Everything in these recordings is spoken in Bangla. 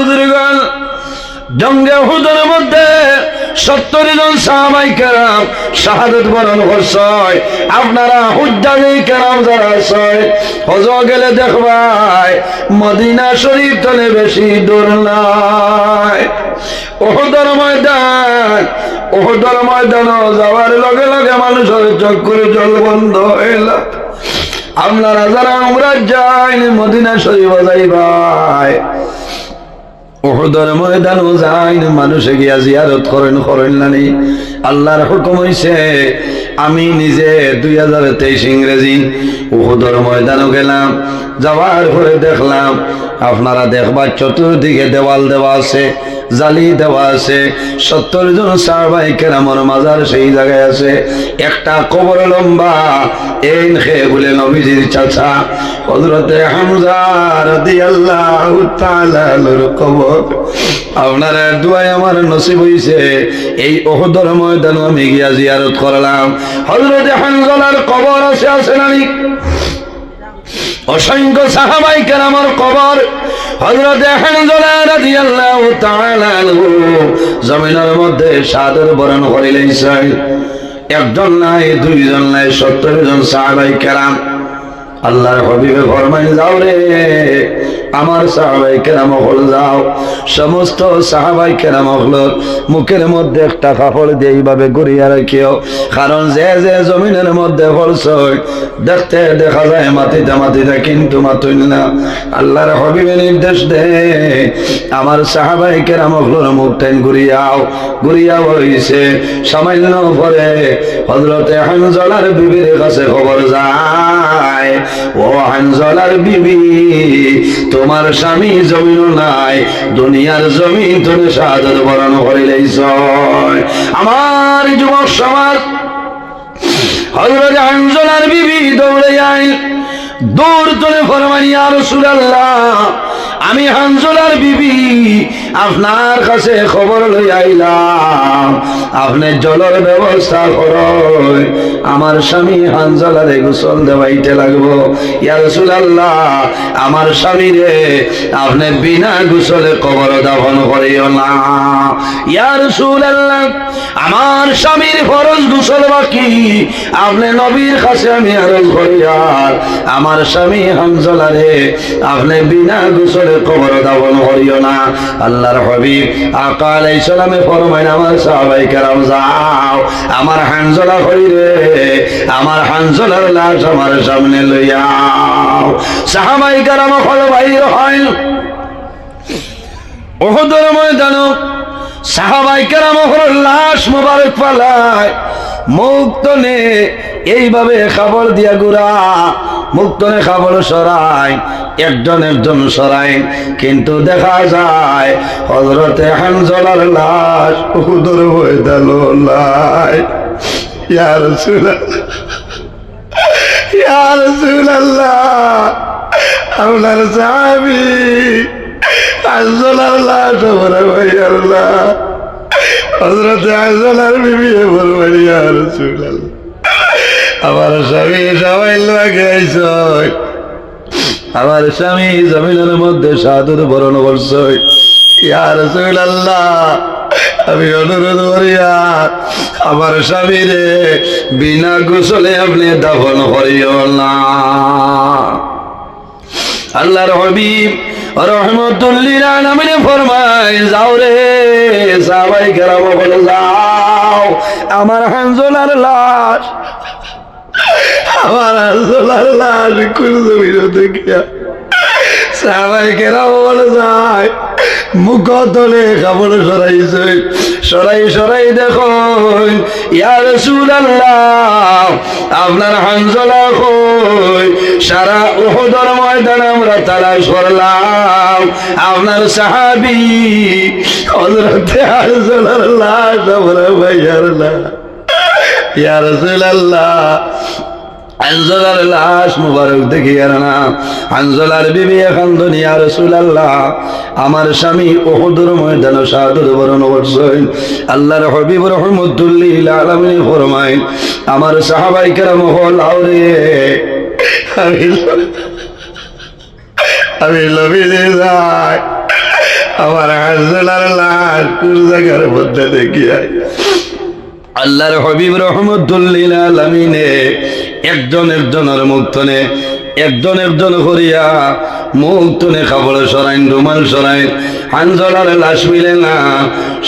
বুজুর্গণ, জঙ্গে উহুদের মধ্যে 70 জন সাহাবায়ে কেরাম শাহাদাত বরণ করছে। আপনারা হুজ্জাজে কেরাম যারা আছে হজ গেলে দেখবাই মদিনা শরীফ তলে বেশি দূর নাই। উহুদের ময়দান যাওয়ার লগে লগে মানুষের চক্ষুর জল বন্ধ হইল। আপনারা যারা উমরা যাইন মদিনা শরীফ যাইবাই, উহুদের ময়দানও যাইন, মানুষে গিয়া জিয়ারত করেন নানি। আল্লাহর হুকুম হইছে, আমি নিজে 2023 ইংরেজি উহুদের ময়দানও গেলাম। যাওয়ার পরে দেখলাম আপনারা দেখবা চতুর্দিকে দেওয়াল দেওয়া আছে, জালি দেওয়া আছে। 70 জন সাহাবায়ে কেরামের মাজার সেই জায়গায় আছে। একটা কবর লম্বা, এই খেয়ে বলে নবীজির চাচা হযরতে হামজা রাদিয়াল্লাহু তাআলা এর কবর। আপনার দুয়ায় আমার নসিব হইছে, এই উহুদের ময়দানে আমি গিয়া জিয়ারত করলাম। হযরতে হামজার কবর আছে নানি, অসংখ্য সাহাবায়ে কেরামের কবর। হযরতে হামজা রাদিয়াল্লাহু তাআলা আনহু জমিনের মধ্যে শাহাদাত বরণ করিলেন। একজন নাই, 2 জন নাই, 70 জন সাহাবায়ে কেরাম। আল্লাহর হাবিবে ফরমায়, যাও রে আমার সাহাবায়ে কেরাম হল, যাও। সমস্ত সাহাবায়ে কেরাম হল মুখের মধ্যে একটা কাপড় দিয়ে এইভাবে ঘুরিয়ে রাখিও, কারণ যে যে জমিনের মধ্যে ফলছে দেখতে দেখা যায় মাটিতে, কিন্তু মাতুল না। আল্লাহর হাবিবে নির্দেশ দে, আমার সাহাবায়ে কেরাম হল মুখটাই ঘুরিয়া হইছে। সামান্য পরে হযরতে হানজালার বিবির কাছে খবর যায়, ও হানজালার বিবি, তোমার স্বামী জমিনও নাই, দুনিয়ার জমিন তুমি শাহাদাত বরণ করিলেছ। আমার যুবক সমাজ, হযরত হানজালার বিবি দৌড়ে আইল, দূর তুলে ফরমান, ইয়া রাসূলুল্লাহ, আমি হানজালার বিবি আপনার কাছে খবর লই আইলাম, আপনি জলের ব্যবস্থা করুন, আমার স্বামী হানজালারে গোসল দেওয়াইতে লাগবো। ইয়া রাসূলুল্লাহ, আমার স্বামীরে আপনি বিনা গোসলে কবর দাফন করিও না। ইয়া রাসূলুল্লাহ, আমার স্বামীর ফরজ গোসল বাকি, আপনি নবীর কাছে আমি আরজ করি, আর আমার স্বামী হানজালারে আপনি বিনা গোসলে কবর দাফন করিও না। আল্লাহর হাবিব আকা আলাইহিস সালামে ফরমায়, আমার সাহাবায়ে কেরাম যাও, আমার হানজালা কইরে, আমার হানজালার লাশ আমার সামনে লইয়াও। সাহাবায়ে কেরাম হল বাইর হয় উহুদের ময়দানে, সাহাবায়ে কেরাম হল লাশ মোবারক পালায়, মুক্তনে এইভাবে খাবার দিয়া গুড়া, মুক্তনে খাবার সরাই, একজন সরাই, কিন্তু দেখা যায় হযরতে হানজালার লাশ উহুদের ময়দানে নাই। ইয়া রাসূলুল্লাহ, আপনার সাহাবী হানজালার লাশ আমার ভাইয়াল্লাহ। হযরতে হানজালার বিবি বলবেন, ইয়া রাসূলুল্লাহ, আমার স্বামী সবাই লাগে আইছে, আমার স্বামী জমিনের মধ্যে শাহাদাত বরণ করছে। ইয়া রাসূলুল্লাহ, আমি অনুরোধ করিয়া আমার স্বামীরে বিনা গোসলে আপনি দাফন করিও না। আল্লাহর হাবিব রাহমাতুল লিল আলামিন ফরমায়, যাও রে সাহাবায়ে কেরাম বলে, যাও, আমার হানজালার লাশ, আমার হানজালার লাশ কোন জমিনে দেখিয়া সাহাবায়ে কেরাম বলে, যায় মুখ তলে কাপড় সরাইছে, সরাই দেখুন, ইয়া রাসূলুল্লাহ, আপনার হানজালা কই? সারা উহুদের ময়দানে আমরা তালাশ করলাম, আপনার সাহাবী হযরতে হানজালার লাশ আমরা ভাইয়ার না। ইয়া রাসূলুল্লাহ, হানজালার লাশ মুবারক দেখিয়া না, হানজালার বিবি এখন দুনিয়া, রাসূলুল্লাহ, আমার স্বামী উহুদের ময়দানে শাহাদাত বরণ করছেন। আল্লাহর হাবিব রাহমাতুল লিল আলামিন ফরমায়, আমার সাহাবায়ে কেরাম হল, আরে আমি নবীজি যাই, আমার হাজলার লাশ কোন জায়গার মধ্যে দেখিয়া আল্লাহর হাবিব রহমতুল্লিল আলামিনে একজন একজনের মুখ তনে একজন একজন করিয়া মুখ তনে কাপড় সরাইন রুমাল সরাইন হানজলার লাশ মিলে না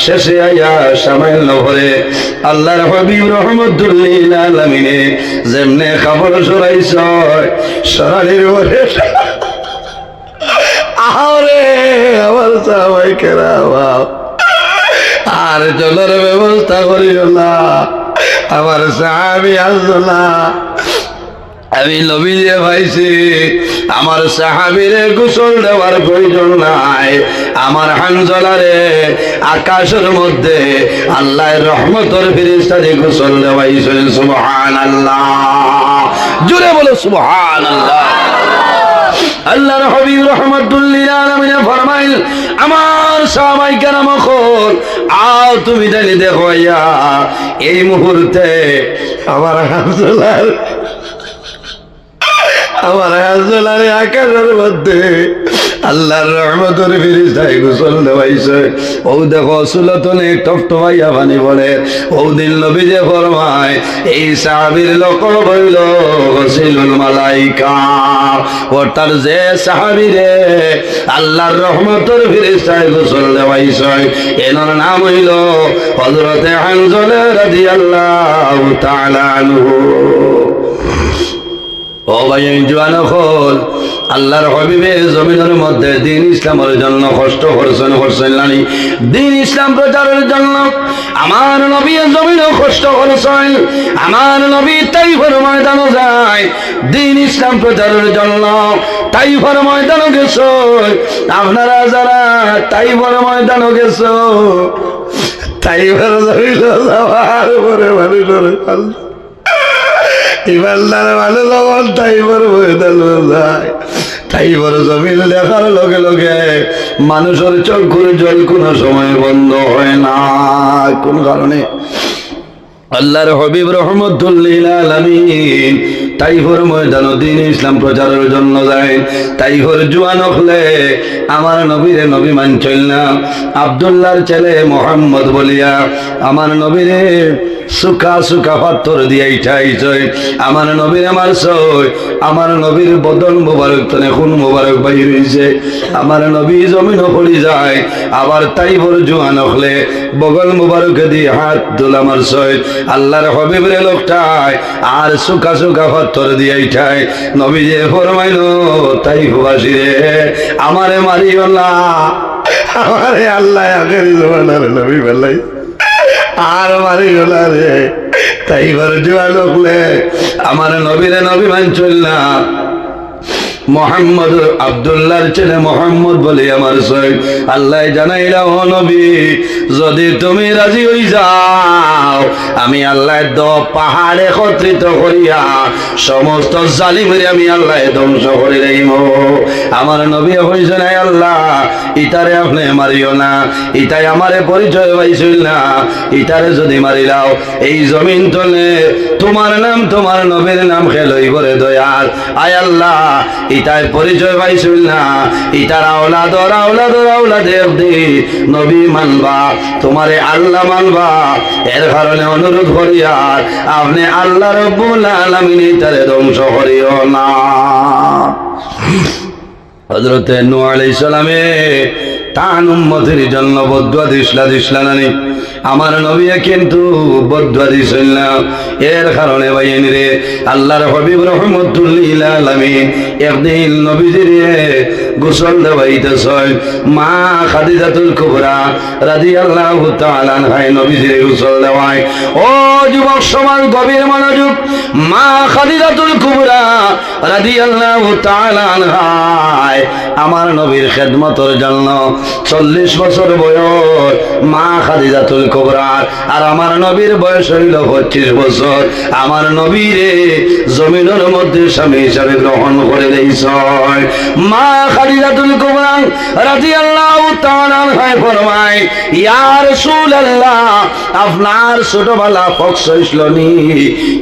শেষে আইয়া সামাইল ভরে আল্লাহর হাবিব রহমতুল্লিল আলামিনে যেমনে কাপড় সরাইছ সরানির ভরে আরে আমার সবাই কেরা আর চলার ব্যবস্থা করিও না আমার সাহাবী আসলা আমি নবী দিয়ে ভাইছি আমার সাহাবীরে গোসল দেওয়ার প্রয়োজন নাই আমার হানজলারে আকাশের মধ্যে আল্লাহর রহমতের ফেরেশতা দিয়ে গোসল দেওয়াইছেন সুবহানাল্লাহ জোরে বলো সুবহানাল্লাহ আল্লাহর হাবিব রাহমাতুল্লিল আলামিন ফরমাইল আমার সাহাবায়ে কেরাম কল আও তুমি জানি দেখো ইয়া এই মুহূর্তে আমার হাজলারে আকাশের মধ্যে আল্লাহর রহমতের ফেরেশতায় গোসল দেওয়াইছে ও দেখো সুলতনে টপটপাইয়া পানি পড়ে ও দিন নবী যে ফরমায় এই সাহাবীর লকব হইল গসিলুল মালাইকা অর্থাৎ যে সাহাবীরে আল্লাহর রহমতের ফেরেশতায় গোসল দেওয়াইছে এনার নাম হইল হযরতে হানজালা রাদিয়াল্লাহু তাআলা আনহু ও ভাই জওয়ান হল আল্লাহর হাবিবের জমিনের মধ্যে দ্বীন ইসলামের জন্য কষ্ট করছেন নানি দ্বীন ইসলাম প্রচারের জন্য আমার নবী জমিনে কষ্ট করছেন আমার নবী তাইফের ময়দানে যায় দ্বীন ইসলাম প্রচারের জন্য তাইফের ময়দানে গেছো আপনারা যারা তাইফের ময়দানে গেছো তাইফের জমিনে যাওয়ার পরে মানুষের ইমানদার মানুষ যখন তাইফের ময়দানে যায় তাইফের জমিন দেখার লগে লগে মানুষের চোখের জল কোনো সময় বন্ধ হয় না কোন কারণে আল্লাহর হাবিব রহমতুল্লিল আলামিন তাইফের ময়দানে দ্বীন ইসলাম প্রচারের জন্য যায় তাইফের জওয়ান হলে আমার নবীরে নবী মানছিল না আব্দুল্লাহর ছেলে মোহাম্মদ বলিয়া আমার নবীরে সুখা সুখা পাথর দিয়ে ইঠাইছে আমার নবীর আমার সই আমার নবীর বদন মোবারক তনে খুন মোবারক বাইর হইছে আমার নবী জমিন পড়ি যায় আবার তাইফের জওয়ান হলে বগল মোবারকে দিয়ে হাত দুল আমার সই আল্লাহর হাবিবের লোকটায় আর সুখা সুখা পাথর দিয়ে ইঠাই নবী যে ফরমাইলো তাইফবাসী রে আমারে মারিও না আমারে আল্লাহ আখেরি জমানার নবী বলাই আর মারি গেল রে তাই ঘরে জোয়ান হলে আমার নবীরে নবী মানছিল না মোহাম্মদ আব্দুল্লাহর ছেলে মোহাম্মদ বলে আমার সৈয়দ আল্লাহ জানাইলা ও নবী যদি তুমি রাজি হই যাও আমি আল্লাহ পাহাড় একত্রিত করিয়া সমস্ত জালিমরে আমি আল্লাহ ধ্বংস করে দেব আমার নবী হইছে না আল্লাহ ইতারে আপনি মারিও না ইতাই আমারে পরিচয় পাইছিল না ইতারে যদি মারিলাও এই জমিন তলে তোমার নাম তোমার নবীর নাম খেলই করে দয়াল আয় আল্লাহ ইতার পরিচয় পাইছিল না ইতার আওলাদের নবী মানবা তোমারে আল্লাহ মানবা এর কারণে অনুরোধ করিয়ার আপনি আল্লাহ রব্বুল আলামিন ইতারে ধ্বংস করিও না হযরত নূহ আলাইহিস সালামে তান উম্মতের জন্য বদুয়া দিছিলা নানি আমার নবী কিন্তু বদুয়া দিছিল না এর কারণে ভাইয়েন রে আল্লাহর হাবিব রহমতুল্লিল আলামিন একদিন নবীজিরে গোসল দেওয়াইতেছেন মা খাদিজাতুল কুবরা রাদিয়াল্লাহু তাআলা আনহা নবীজিরে গোসল দেওয়ায় ও যুবক সমাজ গভীর মনোযোগ মা খাদিজাতুল কুবরা রাদিয়াল্লাহু তাআলা আনহা আমার নবীর খেদমতের জন্য 40 বছর বয়স মা খাদিজাতুল কুবরা আর আমার নবীর বয়স হইল 25 বছর আমার নবীরে জমিনের মধ্যে স্বামী হিসাবে গ্রহণ করে দিয়েছেন মা খাদিজাতুল কুবরা রাদিয়াল্লাহু তাআলা আনহা ফরমায় ইয়া রাসূলুল্লাহ আপনার ছোটবেলা পক্ষ হইছলনি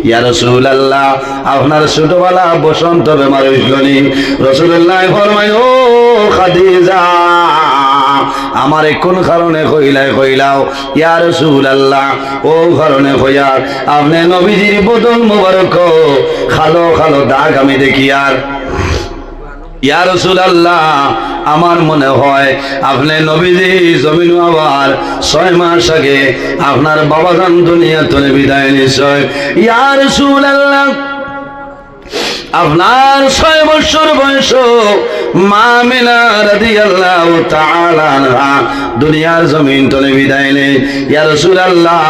ইয়া রাসূলুল্লাহ আপনার ছোটবেলা বসন্ত বেমার হইছলনি রাসূলুল্লাহ ফরমায় ও খাদিজা আমারে কোন কারণে কইলাও ইয়া রাসূলুল্লাহ, ও কারণে কইয়ার আপনি নবীজির বদন মোবারক খালো খালো দাগ আমি দেখি। আর ইয়া রাসূলুল্লাহ, আমার মনে হয় আপনি নবীজি জমিন আবার 6 মাস আগে আপনার বাবা জান দুনিয়া থেকে বিদায় নিছে। ইয়া রাসূলুল্লাহ, আপনার 6 বছর বয়স মা আমিনা রাদিয়াল্লাহু তাআলা আনহা দুনিয়ার জমিন থেকে বিদায় নেয়। ইয়া রাসূলুল্লাহ,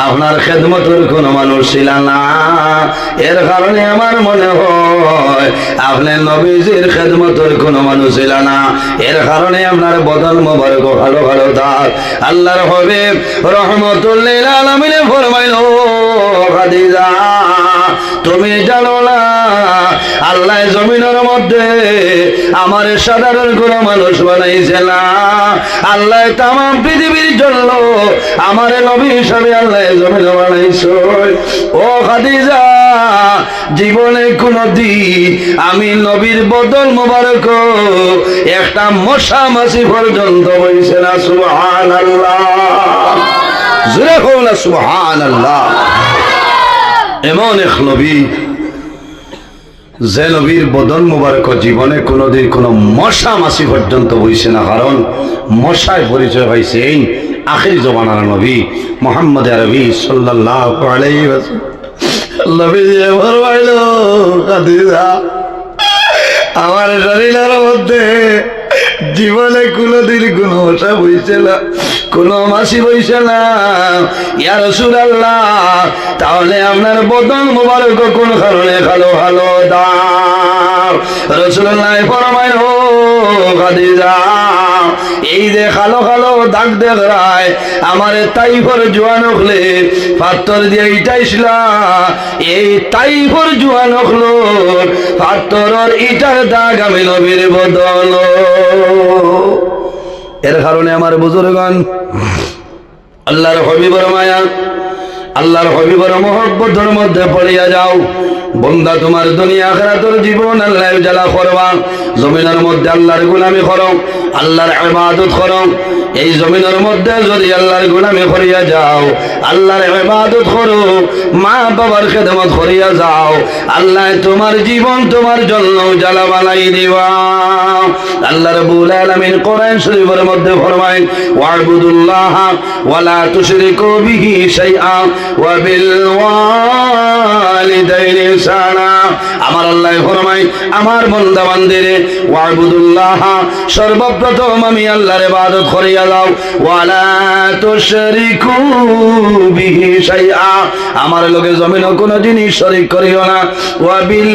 আপনার খেদমতের কোনো মানুষ ছিল না, এর কারণে আমার মনে হয় আপনি নবীজির খেদমতের কোনো মানুষ ছিল না, এর কারণে আপনার বদন মোবারক ভালো ভালো দাগ। আল্লাহর হাবিব রাহমাতুল লিল আলামিন ফরমাইলো, খাদিজা তুমি জানো না আল্লাহ জমিনের মধ্যে আমার সাধারণ কোন মানুষ বানাইছে না, আল্লাহ তাম পৃথিবীর জন্য আমার নবী হিসাবে আল্লাহ জমিন বানাইছে। ও খাদিজা, জীবনে কোনদিন আমি নবীর বদল মোবারক একটা মশা মাছি পর্যন্ত বইছে না। সুবহানাল্লাহ, জোরে কও না সুবহানাল্লাহ। এমন এক নবী যে নবীর বদন মুবারক জীবনে কোনোদিন কোনো মশা মাছি পর্যন্ত বইছে না, কারণ মশায় পরিচয় পাইছে এই আখির জমানার নবী মুহাম্মদ আরবি সাল্লাল্লাহু আলাইহি ওয়াসাল্লাম। নবীজি ফরমাইলো, খাদিজা আমার শরীরের মধ্যে জীবনে কোনোদিন কোনো মশা বইছে না, কোনো মাছি বইছে না। ইয়া রাসূলুল্লাহ, তাহলে আপনার বদন মুবারক কোন কারণে ভালো ভালো দাও? রাসূলুল্লাহ ফরমাইলো, খাদিজা এই যে কালো কালো দাগ দেখায় আমার তাইফর জোয়ান হলে পাথর দিয়ে ইটাইছিলা, এই তাইফর জোয়ান হলো পাথরের ইটার দাগ আমি নবীর বদন। এর কারণে আমার বুজুর্গণ আল্লাহর হাবিবের মায়া, আল্লাহর হাবিবের মহব্বতের মধ্যে পড়িয়া যাও। বন্দা তোমার দুনিয়া আখিরাতের জীবন আল্লাহ উজালা করবা, জমিনের মধ্যে আল্লাহর গোলামি করো, আল্লাহর ইবাদত করো। এই জমিনের মধ্যে যদি আল্লাহর গোলামি করিয়া যাও, আল্লাহর ইবাদত করো, মা বাবার খেদমত করিয়া যাও, আল্লাহ তোমার জীবন তোমার জন্য উজালা বানাই দিবা। আল্লাহ রাব্বুল আলামিন কোরআন শরীফের মধ্যে ফরমায়, ওয়া'বুদুল্লাহ ওয়া লা তুশরিকু বিহি শাইআ ওয়া বিল ওয়ালিদাইনি ইহসানা। আমার আল্লাহ ফরমায়, আমার বান্দা বান্দিরে ওয়া'বুদুল্লাহ, সর্বপ্রথম আমি আল্লাহর ইবাদত করিয়া দাও, ওয়া লা তুশরিকু বিহি শাইআ, আমার লগে জমিনে কোনো জিনিস শরীক করিও না, ওয়া বিল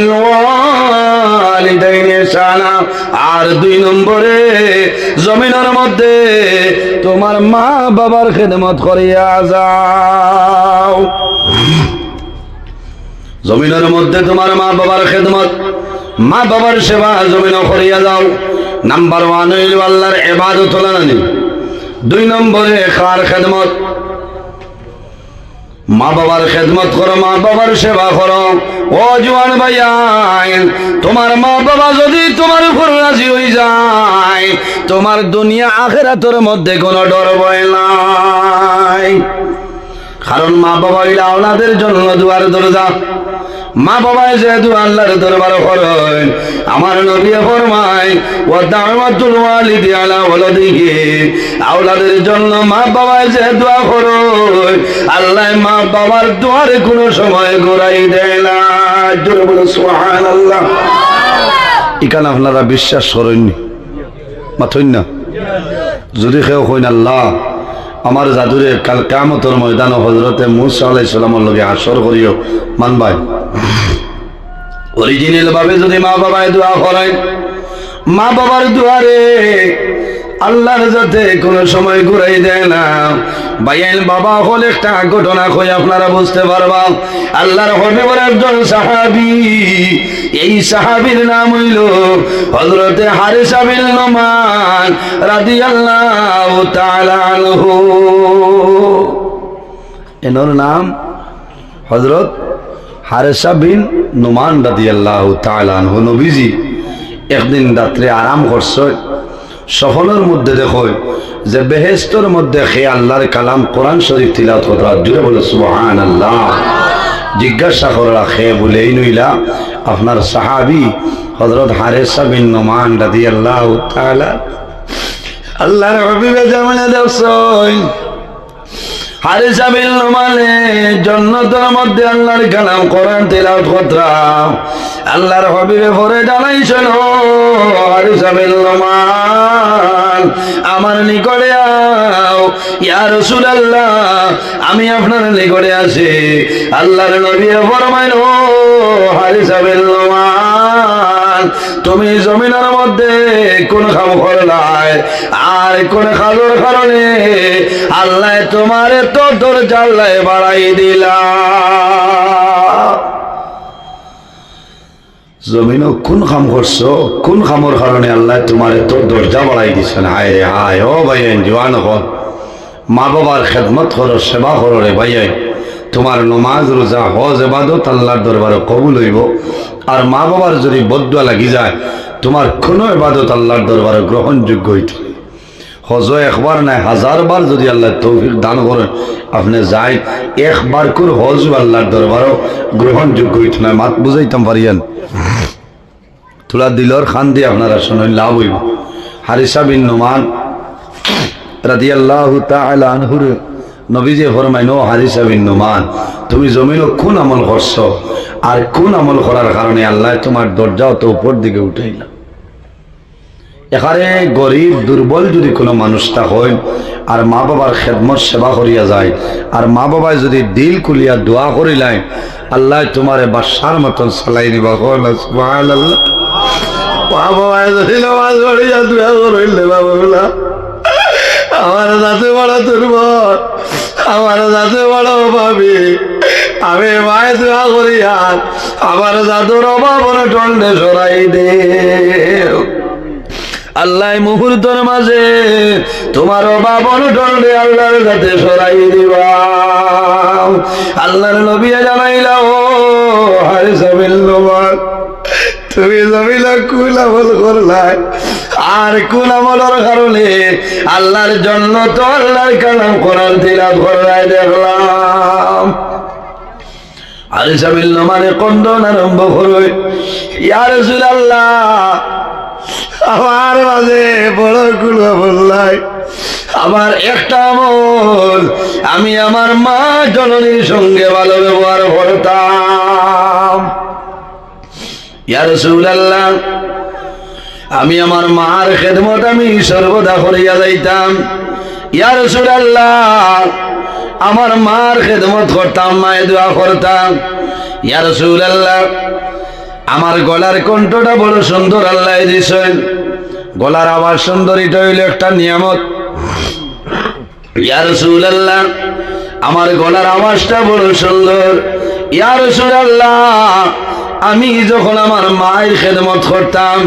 ওয়ালিদাইনি ইহসানা, আর 2 নম্বরে জমিনের মধ্যে তোমার মা বাবার খেদমত করিয়া যাও। জমিনের মধ্যে তোমার মা বাবার খেদমত, মা বাবার সেবা জমিন করিয়া যাও। নাম্বার 1 হইল আল্লাহর ইবাদত হলো না, 2 নম্বরে কার খেদমত? মা বাবার খেদমত করো, মা বাবার সেবা করো। ও জওয়ান ভাইয়ান, তোমার মা বাবা যদি তোমার উপর রাজি হয়ে যায়, তোমার দুনিয়া আখিরাতের মধ্যে কোনো ডর ভয় নাই। কারণ মা বাবা হইলা আওলাদের জন্য দুয়ার দরজা। মা বাবা যেহেতু আল্লাহর দরবার করেন, আমার নবী ফরমায়, ওয়া দাওয়াতুল ওয়ালিদি আলা ওয়ালাদিহি, আওলাদের জন্য মা বাবা যে দোয়া করেন, আল্লাহ মা বাবার দুয়ারে কোনো সময় ঘুরাই দেয় না। জোরে বলো সুবহানাল্লাহ। ইকান আপনারা বিশ্বাস করেননি মাথইন না? যদি কেউ কইন আল্লাহ আমার জাদুরে কাল কিয়ামতের ময়দানে হযরতে মূসা আলাইহিস সালামের লগে হাসর করিও, মানবাই? অরিজিনাল ভাবে যদি মা বাবায় দোয়া করেন, মা বাবার দুয়ারে আল্লাহর যাতে কোন সময় ঘুরাই দেয় না। ভাইয়ের বাবা হল একটা ঘটনা কই আপনারা বুঝতে পারবা। আল্লাহর হাবিবের একজন সাহাবী, এই সাহাবীর নাম হইল হযরতে হারিসা বিন নুমান রাদিয়াল্লাহু তাআলা আনহু। এনার নাম হযরত হারিসা বিন নুমান রাদিয়াল্লাহু তাআলা আনহু। নবীজি একদিন রাত্রে আরাম করছে, স্বপ্নের মধ্যে দেখো যে বেহেশতের মধ্যে খে আল্লাহর কালাম কোরআন শরীফ তিলাওয়াত করা, জুড়ে বলে সুবহানাল্লাহ। জিজ্ঞাসা করলা খে বলেই নইলা আপনার সাহাবী হযরত হারেসা বিন নুমান রাদিয়াল্লাহু তাআলা আল্লাহর হাবিবে জামানে দেখছই হারেসা বিন নুমানে জান্নাতের মধ্যে আল্লাহর কালাম কোরআন তিলাওয়াত করা আল্লাহর হাবিবে পরে জানাইছেন ও হারেসা বিন নুমান আমার নিকটে আও ইয়া রাসূলুল্লাহ আমি আপনার নিকটে আছি। আল্লাহর নবী ফরমাইল ও হারেসা বিন নুমান তুমি জমিনের মধ্যে কোন কাম করলাই আর কোন কাজের কারণে আল্লাহ তোমারে তো দরজা আল্লাহ বাড়াই দিলা। জমিনও কোন কাম করছো, কোন কামের কারণে আল্লাহ তোমারে তো দরজা বাড়াই দিছেন? হায় রে হায়। ও ভাইয়েন জওয়ান হন, মা বাবার খেদমত করো, সেবা করো রে ভাইয়েন। তোমার নমাজ রোজা হজ ইবাদত আল্লাহর দরবারে কবুল হইব। আর মা বাবার যদি বদদুয়া লাগি যায় তোমার কোনো ইবাদত আল্লাহর দরবারে গ্রহণযোগ্য হইতে। হজ একবার নাই 1000 বার যদি আল্লাহ তৌফিক দান করেন আপনি যাই, একবার করে হজ আল্লাহর দরবারও গ্রহণযোগ্য হইতে না। মাত বুঝাইতাম পারিয়েন তোলা দিলর খান দিয়ে আপনারা শুনেন লাভ হইব। হারিসা বিন নুমান রাদিয়াল্লাহু তাআলা আনহুর নবীজি ফরমাইন ও হারিসা বিন নুমান তুমি জমিনও কোন আমল করছো আর কোন আমল করার কারণে আল্লাহ তোমার দরজাও তো উপর দিকে উঠাইলা। এখানে গরিব দুর্বল যদি কোনো মানুষটা হয় আর মা বাবার খেদমত সেবা করিয়া যায় আর মা বাবায় যদি দিল খুলিয়া দোয়া করিলাই আল্লাহ তোমারে বাদশার মতন চালাই নিবা। সুবহানাল্লাহ। মা বাবায় যদি নামাজ পড়িয়া দোয়া করিলে বাবা আমার যাতে বড় দুর্বল, আমার যাতে বড় ভাবি আমি মায়ের দোয়া করি আর আমার জাদুর অভাব টন্ডে সরাই দে। আল্লাহ মুহূর্তের মাঝে তোমার অভাব টন্ডে আল্লাহর কাছে সরাই দিবা। আল্লাহর নবী জানাইলা ও হারিসা বিন নুমান তুমি জমিলা কোন আমল করলাই আর কোন আমলের কারণে আল্লাহর জন্য তো আল্লাহর কালাম কোরআন তিলাওয়াত করাই দেখলাম। হারিসা বিন নুমান কন্দন আরম্ভ করবে, ইয়া রাসূলুল্লাহ আমার মাঝে বড় কোন আমল নাই, আমার একটা আমল আমি আমার মা জননীর সঙ্গে ভালো ব্যবহার করতাম। ইয়া রাসূলুল্লাহ আমি আমার মার খেদমত আমি সর্বদা করিয়া যাইতাম। ইয়া রাসূলুল্লাহ আমার মার খেদমত করতাম, মায়ের দোয়া করতাম। ইয়া রাসূলুল্লাহ আমার গলার কণ্ঠটা বড় সুন্দর আল্লাহ দিয়েছেন, গলার আওয়াজ সুন্দর, এটা হইল একটা নিয়ামত। ইয়া রাসূলুল্লাহ আমার গলার আওয়াজটা বড় সুন্দর। ইয়া রাসূলুল্লাহ আমি যখন আমার মায়ের খেদমত করতাম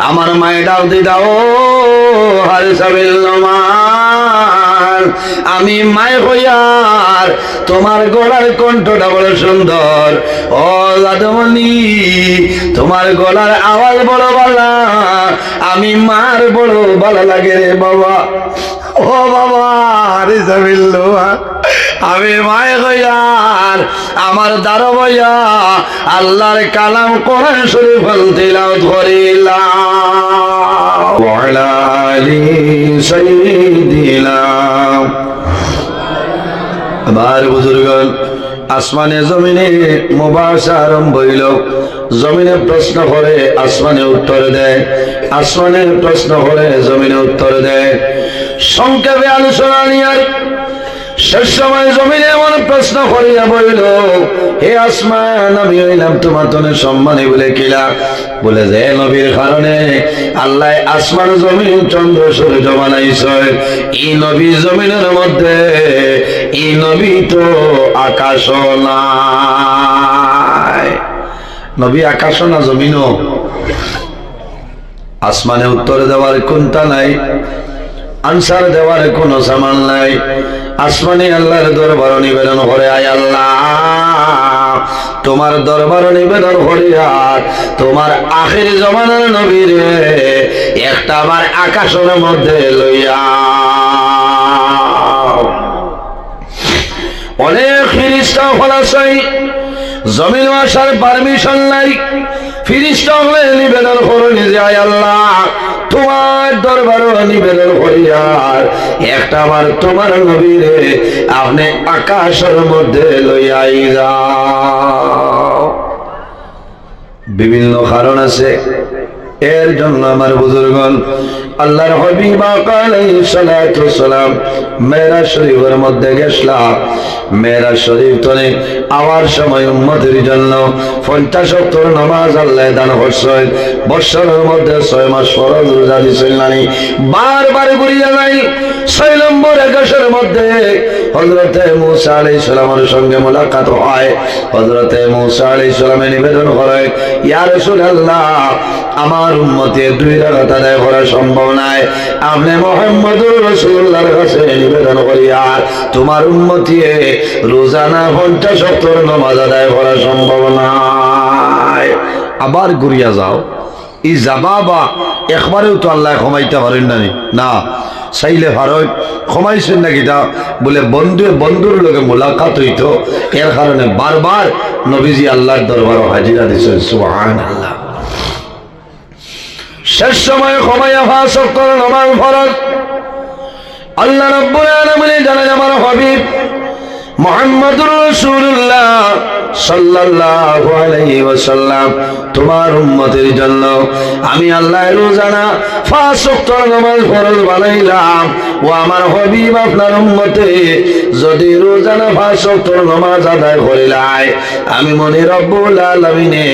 আমার মায়ের ডাক দিতা ও হারিসা বিন নুমান আমি মায়ে হইয়ার তোমার গলার কণ্ঠটা বড় সুন্দর, ও দাদমণি তোমার গলার আওয়াজ বড় ভালো, আমি মার বড় ভালো লাগে রে বাবা। ও বাবা হারিসা বিন নুমান আমি মায়ে হইয়ার আমার দারো বইয়া আল্লাহর কালাম কোরআন শরীফ তিলাওয়াত করিলাম। ওয়া আলা আলি সাইয়্যিদিনা। আমার বুজুর্গগণ আসমানে জমিনে মুবাশা আরম্ভ হইল। জমিনে প্রশ্ন করে আসমানে উত্তর দেয়, আসমানে প্রশ্ন করে জমিনে উত্তর দেয়। সংক্ষেপে আলোচনা নিয়ে শেষ সময় জমিনে এমন প্রশ্ন করিয়া বলিল, হে আসমান আমি হইলাম তোমার তনে সম্মানী বলে কিলা? বলে যে নবীর কারণে আল্লাহ আসমান জমিন চন্দ্র সূর্য বানাইছে। এই নবী জমিনের মধ্যে, এই নবী তো আকাশ নাই। নবী আকাশ না জমিনও। আসমানে উত্তর দেওয়ার কোনটা নাই, আনসার দেওয়ার কোনো সামান নাই। আসমানে আল্লাহর দরবার নিবেদন করে, আয় আল্লাহ তোমার দরবার নিবেদন করিয়া তোমার আখির জমানার নবীরে একটা আমার আকাশের মধ্যে লইয়া। অনেক ফিরিস্তা ফলাশাই জমিন আসার পারমিশন নাই। ফিরিস্তা হলে নিবেদন করুন যে আয় আল্লাহ তোমার দরবার নিবেদন করিয়া একটা আমার তোমার নবীরে আপনি আকাশের মধ্যে লইয়াই যাও। বিভিন্ন কারণ আছে, এর জন্য আমার বুজুর্গণ আল্লাহর হাবিব আলাইহিস সালাতু ওয়াস সালাম মেরাজ শরীফের মধ্যে গেছলাম। মেরাজ শরীফ তনে আওয়ার সময় উম্মতের জন্য 50 ওয়াক্ত নামাজ আল্লাহ দান করছেন। বছরের মধ্যে 6 মাস ফরজ রোজা দিছেন। বারবার ঘুরিয়া যাই 6 নম্বর আকাশের মধ্যে হযরতে মূসা আলাইহিস সালামের সঙ্গে মুলাকাত হয়। হযরতে মূসা আলাইহিস সালাম নিবেদন করেন, ইয়া রাসূলুল্লাহ আমার উম্মতে 2 রাকাত আদায় করা সম্ভব নয়, আপনি মুহাম্মদুর রাসূলুল্লাহর কাছে নিবেদন করিয়া তোমার উম্মতি রোজানা 50 ওয়াক্ত নামাজ আদায় করা সম্ভব নয়। আবার ঘুরিয়া যাও, এই যাবাবা একবারেও তো আল্লাহ ক্ষমাইতে পারেন না চাইলে ভারত ক্ষমাইছেন নাকি তা বলে বন্ধুর লোকে মোলাকাত হইতো, এর কারণে বারবার নবীজি আল্লাহর দরবারে হাজিরা দিয়েছেন। সুবহানাল্লাহ। শেষ সময় ক্ষমাইয়া 5 ওয়াক্ত নামাজ ফরজ। আল্লাহ রাব্বুল আলামিন জানেন আমার হাবিব মুহাম্মদুর রাসূলুল্লাহ সাল্লাল্লাহু আলাইহি ওয়াসাল্লাম তোমার উম্মতের জন্য আমি আল্লাহ রোজানা 5 ওয়াক্ত নামাজ ফরজ বানাইলাম। ও আমার হাবিব আপনার উম্মতে যদি রোজানা 5 ওয়াক্ত নামাজ আদায় করিলাই আমি মনে রব্বুল আলামিনে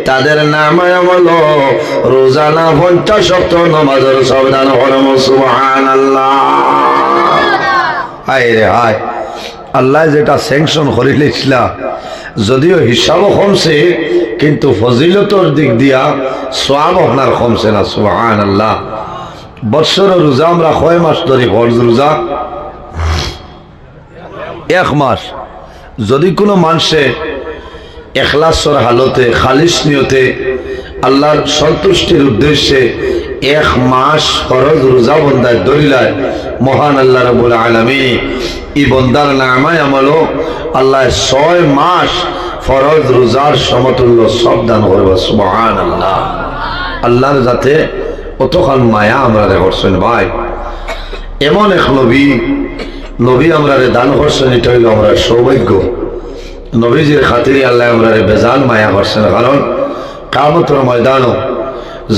তাদের নামে আমল রোজানা 50 ওয়াক্ত নামাজের সওয়াব দান করব। সুবহানাল্লাহ। হায় রে হায়, আল্লাহ যেটা স্যাংশন করিলেছিল যদিও হিসাবও কমছে কিন্তু ফজিলতর দিক দিয়া সওয়াব আপনার কমছে না। সুবহানাল্লাহ। বৎসরের রোজা আমরা 6 মাস ধরে ফরজ রোজা 1 মাস, যদি কোনো মানুষে ইখলাসের হালতে খালিস নিয়তে আল্লাহর সন্তুষ্টির উদ্দেশ্যে 1 মাস ফরজ রোজা বন্দায় ধরিলায় মহান আল্লাহ রাব্বুল আলামিন এই বন্দার নামায় আমল আল্লাহ 6 মাস ফরজ রোজার সমতুল্য সব দান করবে। সুবহানাল্লাহ। আল্লাহর যাতে কতখান মায়া আমরা করছেন ভাই, এমন এক নবী আমরা দান করছেন, এটা হইল আমরা সৌভাগ্য। নবীজির খাতিরে আল্লাহ আমরা বেজান মায়া করছেন, কারণ কিয়ামতের ময়দানও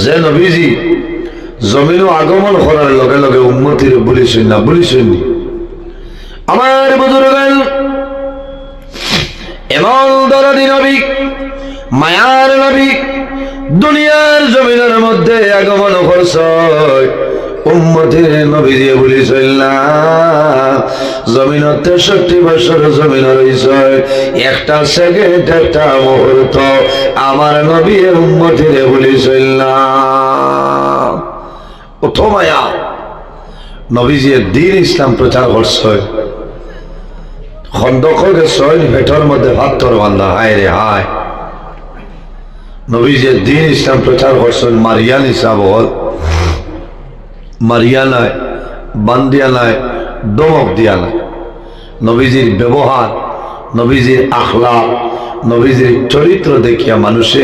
যে নবীজি জমিনও আগমন করার লগে লগে উম্মতির বলিছেন না আমার বুজুর্গান এমন দরদি নবী মায়ার নবী দুনিয়ার জমিনের মধ্যে আগমন করছে। উম্মতের নবী দিয়ে বলিছেন না জমিন 63 বছর জমিন রয়েছে, একটা সেকেন্ড একটা মুহূর্ত আমার নবী উম্মতের বলিছেন না। কত মায়া নবীজি দ্বীন ইসলাম প্রচার করছে। খন্দকের পেটের মধ্যে পাথর বান্ধা, হায় রে হায়। নবীজি দ্বীন ইসলাম প্রচার করছেন মারিয়ান হিসাব, মারিয়া নাই, বান্দিয়া নাই, দমক দিয়া নাই। নবীজির ব্যবহার, নবীজির আখলাক, নবীজির চরিত্র দেখিয়া মানুষে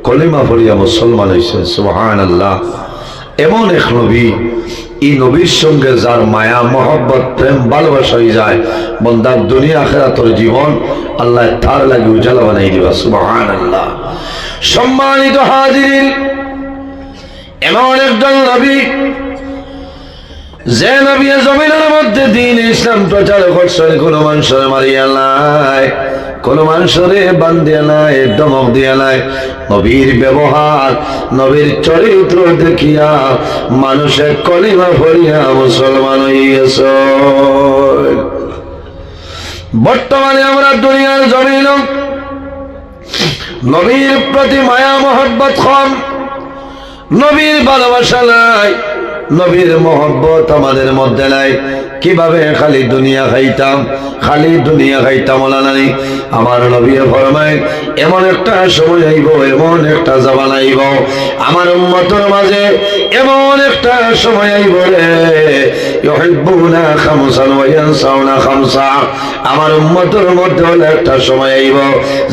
কলিমা পড়িয়া মুসলমান হয়েছে। সুবহানাল্লাহ। এমন এক নবী, এই নবীর সঙ্গে যার মায়া মহব্বত প্রেম ভালোবাসা হয়ে যায় বন্দার দুনিয়া আখিরাতের জীবন আল্লাহ তার লাগে উজালা বানাই দিবা। সুবহানাল্লাহ। সম্মানিত হাজিরিন, এমন একজন নবী যে নবী জমিনের মধ্যে দ্বীন ইসলাম প্রচার করছেন, কোন মানুষের মারিয়া নাই, কোন মানুষের বান্ধিয়া নাই, দমক দিয়া নাই। নবীর ব্যবহার, নবীর চরিত্র দেখিয়া মানুষের কলিমা পড়িয়া মুসলমান হইয়াছে। বর্তমানে আমরা দুনিয়ার জমিন নবীর প্রতি মায়া মহব্বত কম, নবীর ভালোবাসা নাই, নবীর মহব্বত আমাদের মধ্যে নাই, কিভাবে খালি দুনিয়া খাইতাম, খালি দুনিয়া খাইতাম নাই। আমার নবী ফরমায় এমন একটা সময় আইব, এমন একটা জামান আইব আমার উম্মতের মাঝে, এমন একটা সময় আইব রে ইউহিব্বুনা খামসান ওয়া ইয়ানসাউনা খামসা। আমার উম্মতের মধ্যে হলো একটা সময় আইব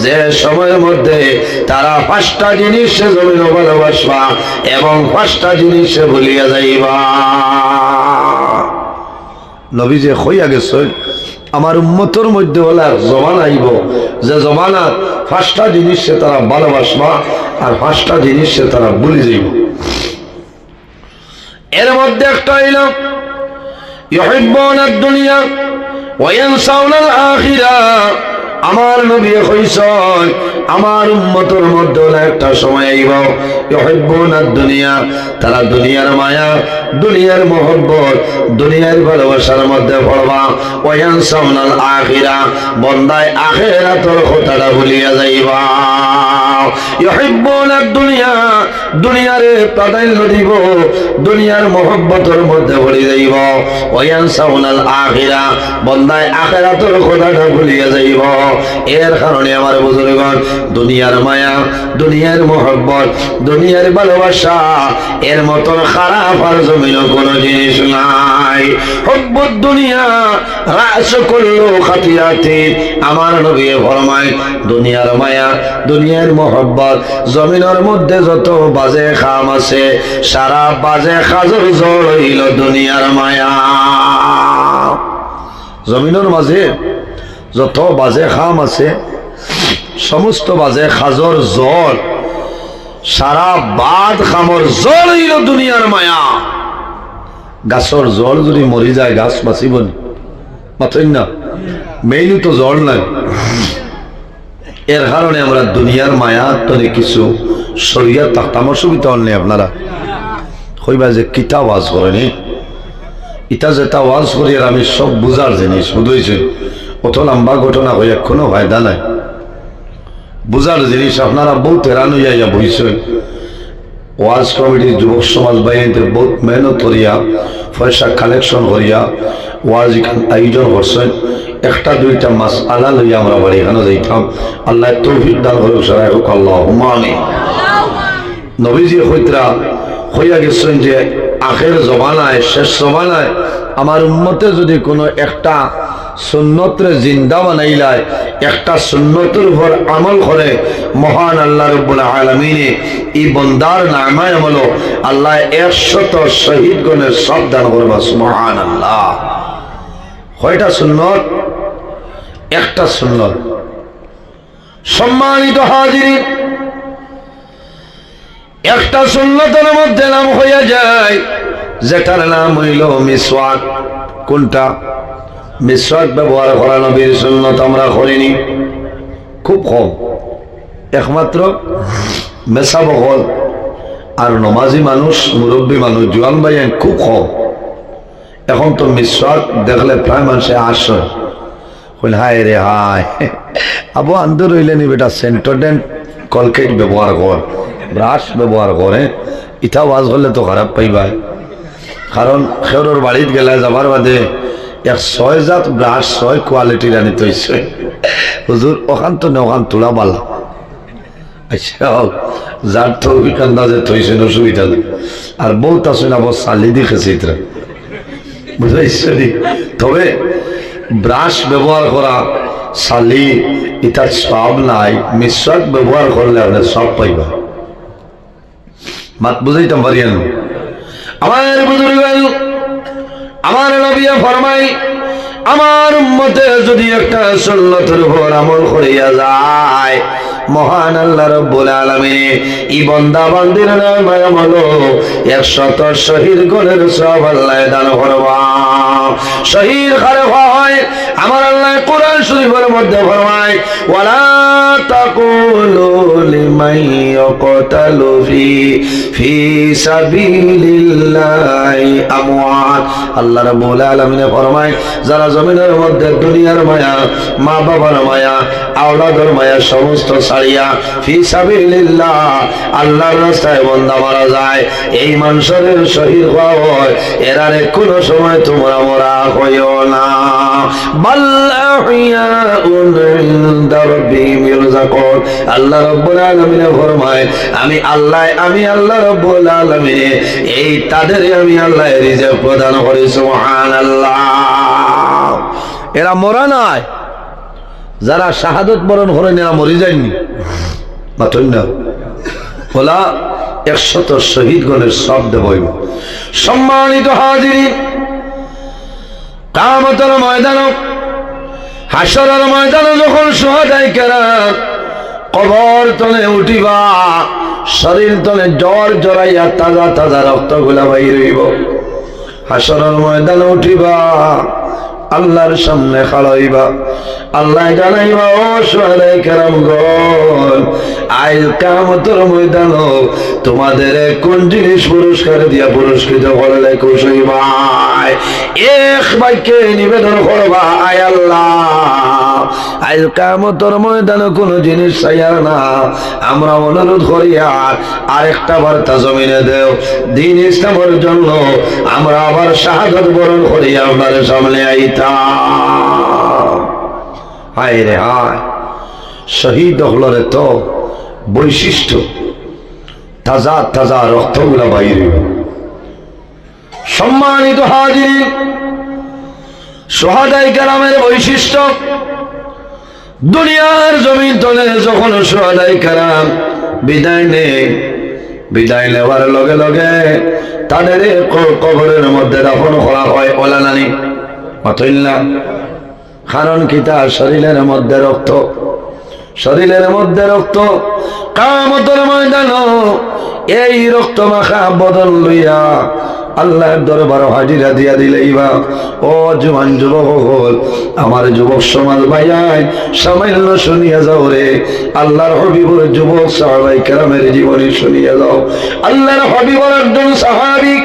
যে সময়ের মধ্যে তারা পাঁচটা জিনিস জমিন ভালোবাসবা এবং পাঁচটা জিনিস ভুলিয়া যাইবা। নবী যে হইয়া গেছে আমার উম্মতের মধ্যে হলে জমানা আইব যে জমানাত পাঁচটা জিনিস তারা ভালোবাসবা আর পাঁচটা জিনিস তারা ভুলে যাইব। এর মধ্যে একটা হইল ইউহিব্বুনা দুনিয়া ওয়া ইয়ানসাউনা আখিরাহ। আমার নবী কইছেন আমার উম্মতের মধ্যে একটা সময় আইব ইউহিব্বুনা দুনিয়া, তারা দুনিয়ার মায়া, দুনিয়ার মহব্বত, দুনিয়ার ভালোবাসার মধ্যে পড়বা। ওয়া ইয়ানসাউনা আখিরাহ, বন্দায় আখিরাতের কথাটা ভুলিয়া যাইবা। ইউহিব্বুনা দুনিয়া, দুনিয়ারে প্রাধান্য দিব, দুনিয়ার মহব্বতের মধ্যে ভুলে যাইব। ওয়া ইয়ানসাউনা আখিরাহ, বন্দায় আখিরাতের কথাটা ভুলিয়া যাইব। এর কারণে আমার বুজুর্গণ দুনিয়ার মায়া, দুনিয়ার মহব্বত, দুনিয়ার ভালোবাসা এর মতন খারাপ আর জমিনে কোনো জিনিস নাই। হুব্বুদ দুনিয়া রাস কুল্লু খাতিয়াতিন। আমার নবী ফরমায় দুনিয়ার মায়া, দুনিয়ার মহব্বত, জমিনের মধ্যে যত বাজে খাম আছে সারা বাজে খাজর জল হইল দুনিয়ার মায়া। জমিনের মাঝে যত বাজে খাম আছে সমস্ত বাজে খাজর জল, সারা বাদ খামর জল হইল দুনিয়ার মায়া। গাছর জল যদি মরি যায় গাছ বাঁচিব মাথই না, মেইনই তো জল নাই। এর কারণে আমরা দুনিয়ার মায়া তরে কিছু শরিয়া তাকতামর সুবিধা নেই। আপনারা কইবা যে কিতা ওয়াজ করেনি, ইটা যেটা ওয়াজ করি আর আমি সব বুঝার জিনিস বুঝেছি, অত লম্বা ঘটনা হয়ে এখনো ফায়দা নাই। বুঝার জিনিস আপনারা বহুত হেরান হইয়া বইছেন। ওয়াজ কমিটির যুবক সমাজ বাহিনীতে বহুত মেহনত করিয়া পয়সা কালেকশন করিয়া ওয়াজ আয়োজন করছেন। একটা দুইটা মাস আলা লইয়া আমরা বাড়ি এখানে যাইতাম। আল্লাহ তৌফিক দান করুক, সারাই হোক আল্লাহুম্মা আমিন। নবীজি হইতরা হইয়া গেছেন যে আখের জমানায়, শেষ জমানায় আমার উম্মতে যদি কোনো একটা সুন্নতরে জিন্দা বানাইলায়, একটা সুন্নতের উপর আমল করে, মহান আল্লাহ রাব্বুল আলামিনে এই বন্দার নামায় আমল আল্লাহ 100 শহীদ গণের সব দান করবা। সুবহানাল্লাহ। কয়টা সুন্নত? একটা সুন্নত। সম্মানিত হাজিরিন, একটা সুন্নতের মধ্যে নাম হইয়া যায় যেটার নাম হইল মিসওয়াক। কোনটা? মিসওয়াক ব্যবহার করা নবীর সুন্নত আমরা করিনি, খুব কম। একমাত্র মেসাবহল আর নমাজি মানুষ, মুরব্বী মানুষ, জোয়ান ভাইয়ান খুব কম। এখন তো মিসওয়াক দেখলে প্রায় মানুষে আসে, হায় রে হায় আবু আন্দর হইলে নি বেটা সেন্টোডেন্ট কলকেট ব্যবহার কর, ব্রাশ ব্যবহার করে। ইটা ওয়াজ করলে তো খারাপ পাইবাই, কারণ খেউরের বাড়িত গেলে যাবার বাদে 6 জাত ব্রাশ 6 কোয়ালিটির আনি তৈছে। হুজুর ওখান তো ওখান তোলা বালা। আচ্ছা যার তৌফিক আন্দাজে তৈছেন অসুবিধা নেই। আর বহুত আসেন আবার চালি দি খেয়েছে, বুঝাইছে। তবে ব্রাশ ব্যবহার করা চালি ইটার সব নাই, মিসওয়াক ব্যবহার করলে আপনি সব পাইবা। মাত বুঝাইতাম পারিয়েন। আমার বুজুর্গ, আমার নবী ফরমাই আমার উম্মতে যদি একটা সুন্নতের উপর আমল করিয়া যায়, মহান আল্লাহ রাব্বুল আলামিন এই বান্দা বান্দির নামে আমল 100 শহীদ গণের সওয়াব আল্লাহ দান করবা। শহীদ খারে হয়। আমার আল্লাহ কোরআন শরীফের মধ্যে ফরমায় ওয়ালা তাকুলু লিমান ইয়াকতালু ফি সাবিলিল্লাহি আমওয়াত। আল্লাহ রাব্বুল আলামিন ফরমায় যারা জমিনের মধ্যে দুনিয়ার মায়া, মা বাবার মায়া, আওলাদের মায়া সমস্ত ছাড়িয়া ফি সাবিলিল্লাহ আল্লাহর রাস্তায় বান্দা মারা যায়, এই মানুষের শহীদ হওয়া হয়। এরারে কোন সময় তোমরা মরা হইও না। আল্লাহ রাব্বুল আলামিন ফরমায় আমি আল্লাহ রাব্বুল আলামিন এই তাদের আমি আল্লাহ রিজিক প্রদান করি। সুবহানাল্লাহ। এরা মরা নাই, যারা শাহাদত বরণ করেন এরা মরে যায়নি মাত্র না। বলা 100 শহীদগণের শব্দ বইব। সম্মানিত হাজিরিন, কিয়ামতের ময়দান, হাসরের ময়দানে যখন শুহাদায়ে কেরাম কবর তলে উঠিবা, শরীর তলে জ্বর জড়াইয়া তাজা তাজা রক্তগুলা বাইর হইব। হাসরের ময়দানে উঠিবা, আল্লাহর সামনে খাড়াইবা, আল্লাহ জানাইবা ও শুহাদায়ে কেরামগণ আজ কিয়ামতের ময়দান তোমাদের কোন জিনিস পুরস্কার দিয়া পুরস্কৃত করলে খুশি হইবাই। এক বাক্যে নিবেদন করবা আয় আল্লাহ আজ কিয়ামতের ময়দানে কোন জিনিস চাইয়ার না, আমরা অনুরোধ করি আরেকটা বার্তা জমিনে দেও, দিন ইসলামের জন্য আমরা আবার শাহাদত বরণ করি আপনার সামনে আইতাম। হায় রে হায়, শহীদ হলরে তো বৈশিষ্ট্য তাজা তাজা রক্তগুলা বাইরে। সম্মানিত হাজির, শুহাদায়ে কেরামের বৈশিষ্ট্য দুনিয়ার জমিন তলে যখন শুহাদায়ে কেরাম বিদায় নেওয়ার লগে লগে তাদের কবরের মধ্যে দাফন করা হয়। ওলা নানি মাতইল্লা, কারণ কি তার শরীরের মধ্যে রক্ত, শরীরের মধ্যে রক্ত। কিয়ামতের ময়দান এই রক্ত মাখা বদন লইয়া আল্লাহর দরবার হাজিরা দিয়া দিলেইবা। ও জওয়ান যুবক হল, আমার যুবক সমাজ ভাইয়াই সামান্য শুনিয়া যাও রে, আল্লাহর হাবিবের যুবক সাহাবায়ে কেরামের জীবনী শুনিয়া যাও। আল্লাহর হাবিবের একজন সাহাবী,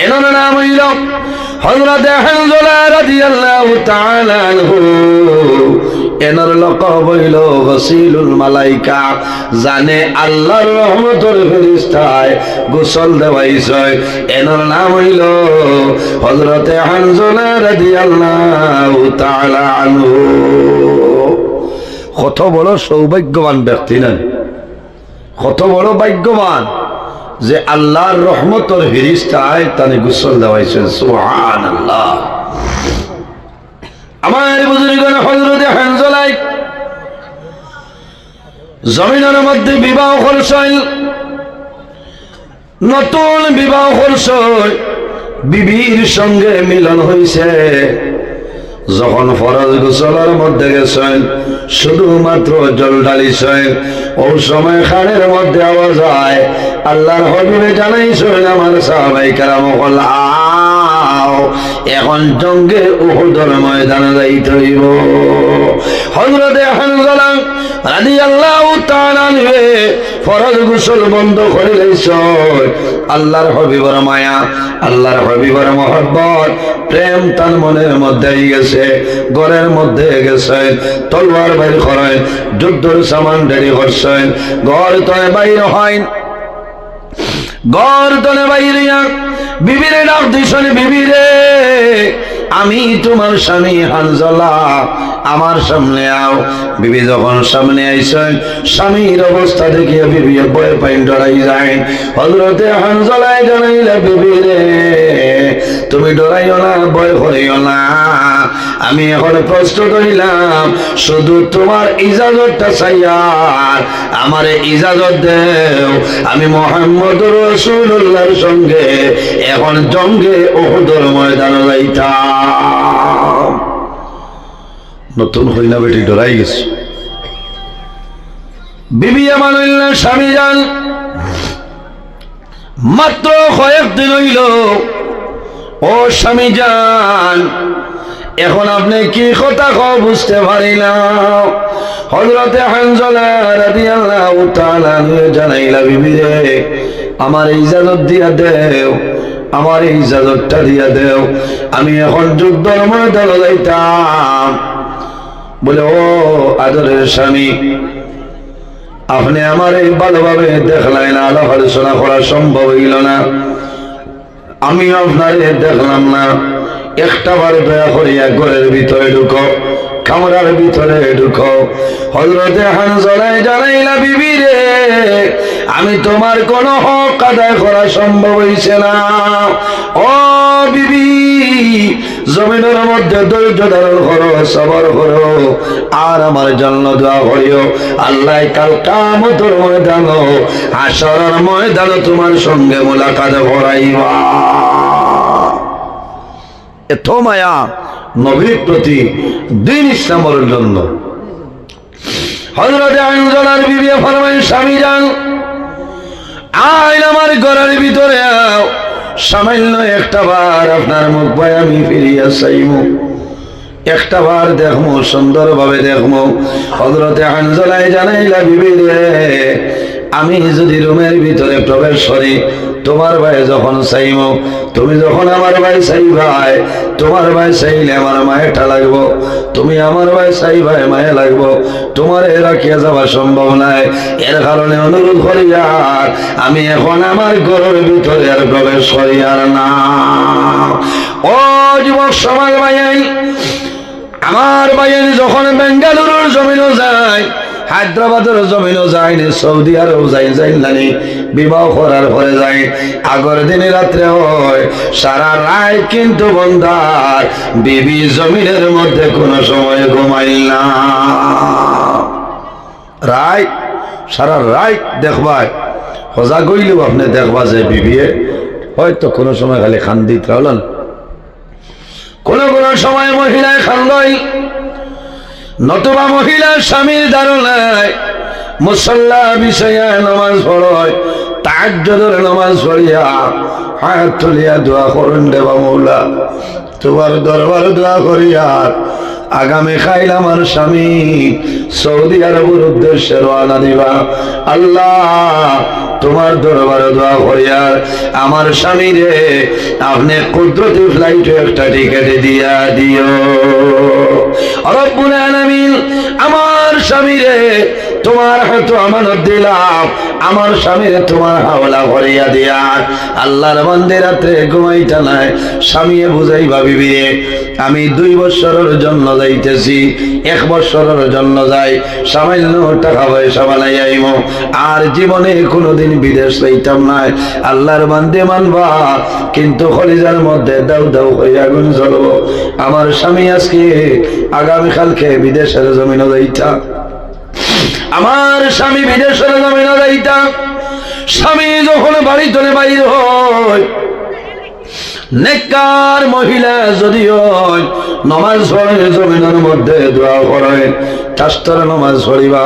এনার নাম হইল হযরত হানজালা রাদিয়াল্লাহু তাআলা আনহু। এনার লকব হইল গসিলুল মালাইকা, জানে আল্লাহর রহমতের ফেরেশতায় গোসল দেওয়াইছে। এনার নাম হইল হযরত হানজালা রাদিয়াল্লাহু তাআলা আনহু। কত বড় সৌভাগ্যবান ব্যক্তি না, কত বড় ভাগ্যবান যে আল্লাহর রহমতের ফেরেশতায় তানে গোসল দেওয়াইছে। সুবহানাল্লাহ। আমার বুজুর্গগণ হযরত হানজালা জমিনের মধ্যে বিবাহ করছেন, নতুন বিবাহ করছেন, বিবির সঙ্গে মিলন হয়েছে। যখন ফরজ গোসলের মধ্যে গেছেন, শুধুমাত্র জল ঢালিছেন, ওই সময় খানের মধ্যে আওয়াজ হয়, আল্লাহর হাবিবে জানাইছেন আমার সাহাবায়ে কেরাম হল এখন জঙ্গে উহুদের ময়দানে যাইতে হইব। হযরত হানজালা রাদিয়াল্লাহু তাআলা আনহু ফরজ গোসল বন্ধ করে লইছেন। আল্লাহর হাবিবের মায়া, আল্লাহর হাবিবের মহব্বত, প্রেম তার মনের মধ্যে গেছে, ঘরের মধ্যে গেছেন। তলোয়ার বাইর করেন, যুদ্ধের সামান রেডি করছেন, ঘর তলে বাইর হয়, ঘর তলে বাইরিয়া বিবিরে ডাক দিছেন, বিবিরে আমি তোমার স্বামী হানজালা, আমার সামনে আও। বিবি যখন সামনে আইছেন, স্বামীর অবস্থা দেখিয়া বিবি ভয় পাইন ডরাই যায়। হযরতে হানজালা জানাইলা, বিবি রে তুমি ডরাইও না, ভয় করিও না, আমি এখন প্রস্তুত হইলাম, শুধু তোমার ইজাজতটা চাইয়া আমার ইজাজত দেও, আমি মুহাম্মদুর রাসূলুল্লাহর সঙ্গে এখন জঙ্গে উহুদের ময়দানে যাইতাম। নতুন হইনা বেটি ডরাই গেছে। বিবি আমানুল্লাহ স্বামী যান, মাত্র কয়েকদিন হইল ও স্বামী যান, এখন আপনি কি কথা বুঝতে পারি না। হযরতে হানজালা রাদিয়াল্লাহু তাআলা জানাইলা, বিবি রে, আমার ইজাজত দিয়া দেও, আমার ইজাজতটা দিয়া দেও, আমি এখন যুদ্ধের ময়দানে যাইতাম। বলে, ও আদরের স্বামী, আপনি আমার এই ভালোভাবে দেখলেন না, আলাপ আলোচনা করা সম্ভব হইল না, আমি আপনারে দেখলাম না, একটা বার দয়া করিয়া ঘরের ভিতরে ঢুকো, কামরার ভিতরে ঢুকো। হযরতে হানজালা জানাইলা, বিবি রে, আমি তোমার কোন হক আদায় করা সম্ভব হইছে না। ও বিবি, জমিনের মধ্যে ধৈর্য ধারণ করো, সবর করো, আর আমার জন্য দোয়া করিও। আল্লাহ কাল কিয়ামতের ময়দানে, হাশরের ময়দানে তোমার সঙ্গে মুলাকাত করাইবা। এত মায়া নবীর প্রতি, দিন ইসলামের জন্য। হযরতে হানজালার বিবি ফরমায়, স্বামী যান, আইন আমার ঘরের ভিতরে আও, সামান্য একটা বার আপনার মুখ পাই আমি ফিরিয়া চাইব, একটা বার দেখমু, সুন্দর ভাবে দেখমু। হযরতে হানজালা জানাইলা, বিবি রে, আমি যদি রুমের ভিতরে প্রবেশ করি, তোমার ভাই যখন চাইব, তুমি যখন আমার ভাই চাইবাই, তোমার ভাই চাইলে আমার মায়েরটা লাগবো, তুমি আমার ভাই চাইবাই মায়ে লাগবো, তোমার রাখিয়া যাওয়া সম্ভব নাই। এর কারণে অনুরোধ করি, আর আমি এখন আমার ঘরের ভিতরে আর প্রবেশ করি আর না। ও যুবক সমাজ ভাইয়াই, আমার ভাইয়াই যখন বেঙ্গালুরুর জমিনও যায়, হায়দ্রাবাদের জমিনও যায়নি, সৌদি আরব যাইনি, বিবাহ করার পরে যায়, আগের দিনে রাত্রে হয়, সারা রাত কিন্তু বন্ধার বিবি জমিনের মধ্যে কোনো সময় ঘুমাইল না। রাত, সারা রাত দেখবাই, সজা গইলেও আপনি দেখবা যে বিবিয়ে হয়তো কোনো সময় খালি খান্দিত রাখলেন, কোনো সময় মহিলায় খান্দই, নতুবা মহিলার স্বামীর ধারণায় মুসল্লা বিষয়ে নামাজ পড়য়, তাহাজ্জুদের নামাজ পড়িয়া হাত তুলিয়া দোয়া করেন, দেবা মৌলা তোমার দরবার দোয়া করিয়া আগামী খাইল আমার স্বামী সৌদি আরবের উদ্দেশ্যে রওনা দিবা। আল্লাহ তোমার দরবারে দোয়া করিয়া আমার স্বামী রে আপনি কুদরতি ফ্লাইটে একটা টিকেট দিয়া দিও। রব্বুল আলামিন, আমার স্বামী রে তোমার হাতে আমানত দিলাম, আমার স্বামীর তোমার হাওলা ভরিয়া দিয়া। আল্লাহর বান্দা রাতে ঘুমাইতা নাই, স্বামীয়ে বুঝাইবা, বিবি রে আমি 2 বছরের জন্য যাইতেছি, 1 বছরের জন্য যাই, সামান্য টাকা পয়সা বানাই আইব, আর জীবনে কোনোদিন বিদেশ যাইতাম নাই। আল্লাহর বান্দে মানবা, কিন্তু কলিজার মধ্যে দাউ দাউ করে আগুন জ্বলবো। আমার স্বামী আজকে আগামীকালকে বিদেশের জমিনে যাইতা, আমার স্বামী বিদেশের জমিনে যাইতা। স্বামী যখন বাড়ি চলে বাইর হয়, নেককার মহিলা যদি হয়, নামাজ পড়ে জমিনের মধ্যে দোয়া করে, চারটার নামাজ পড়িবা,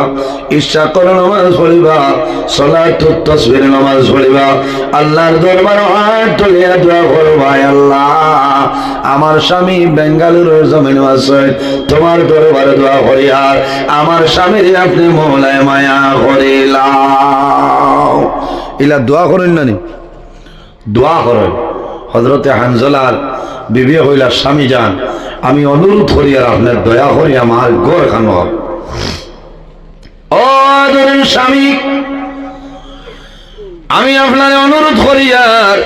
ইশা করে নামাজ পড়িবা, সালাতুত তাসবিহ নামাজ পড়িবা, আল্লাহর দরবারে হাত তুলিয়া দোয়া করবা, আল্লাহ আমার স্বামী বেঙ্গালুরুর জমিনে আছে, তোমার দরবারে দোয়া করি, আর আমার স্বামীর আপনি মওলায় মায়া করিলাম। ইলা দোয়া করেন না নি, দোয়া করেন। হযরতে হানজালার বিবি হইলা, স্বামী যান, আমি অনুরোধ করি আর আপনার দয়া করি আমার ঘর খান। ও আদরের স্বামী, আমি আপনার অনুরোধ করি আর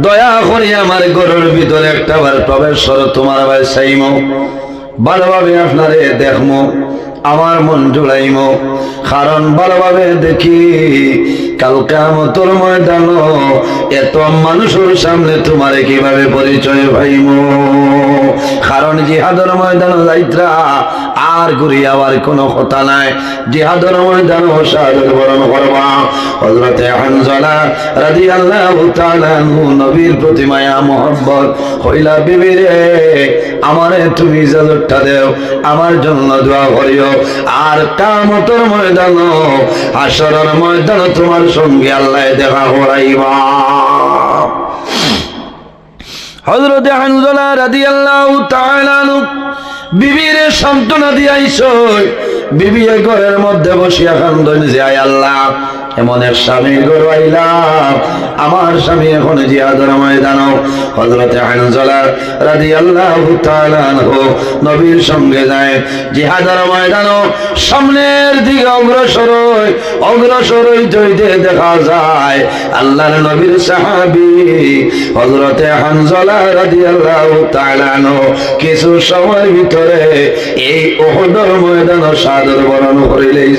দয়া করি আমার ঘরের ভিতরে একটা বার প্রবেশ করো, তোমার ভাই চাইমো, ভালোভাবে আপনারে দেখমো, আমার মন জুড়াইমো, কারণ ভালোভাবে দেখি কাল কিয়ামতের ময়দানে এত মানুষের সামনে তোমারে কিভাবে পরিচয় পাইমো। কারণ জিহাদের ময়দানে যাইত্রা আর ঘুরি আবার কোনো কথা নাই, জিহাদের ময়দানে শাহাদাত বরণ করবা। হযরতে হানজালা রাদিয়াল্লাহু তাআলা আনহু নবীর প্রতি মায়া মোহাব্বত হইলা, বিবি রে আমারে তুমি ইজাজতটা দেও, আমার জন্য দোয়া করিও, আর কিয়ামতের ময়দানে হাশরের ময়দানে তোমার সঙ্গে আল্লাহ দেখা করাইবা। হযরত হানজালা রাদিয়াল্লাহু তাআলা আনহু বিবির সান্ত্বনা দিয়াইছ। বিবি ঘরের মধ্যে বসিয়া কান্দন যে আয় আল্লাহ, এমন এক স্বামী ঘর আইলাম, আমার স্বামী এখন জিহাদের ময়দানে। হযরত হানজালা রাদিয়াল্লাহু তাআলা আনহু নবীর সঙ্গে যায় জিহাদের ময়দানে। সামনের দিকে অগ্রসর হইতে দেখা যায় আল্লাহর নবীর সাহাবী হযরত হানজালা রাদিয়াল্লাহু তাআলা আনহু কিছু সময়ের ভিতরে এই উহুদের ময়দানে শাহাদাত বরণ করিলেন।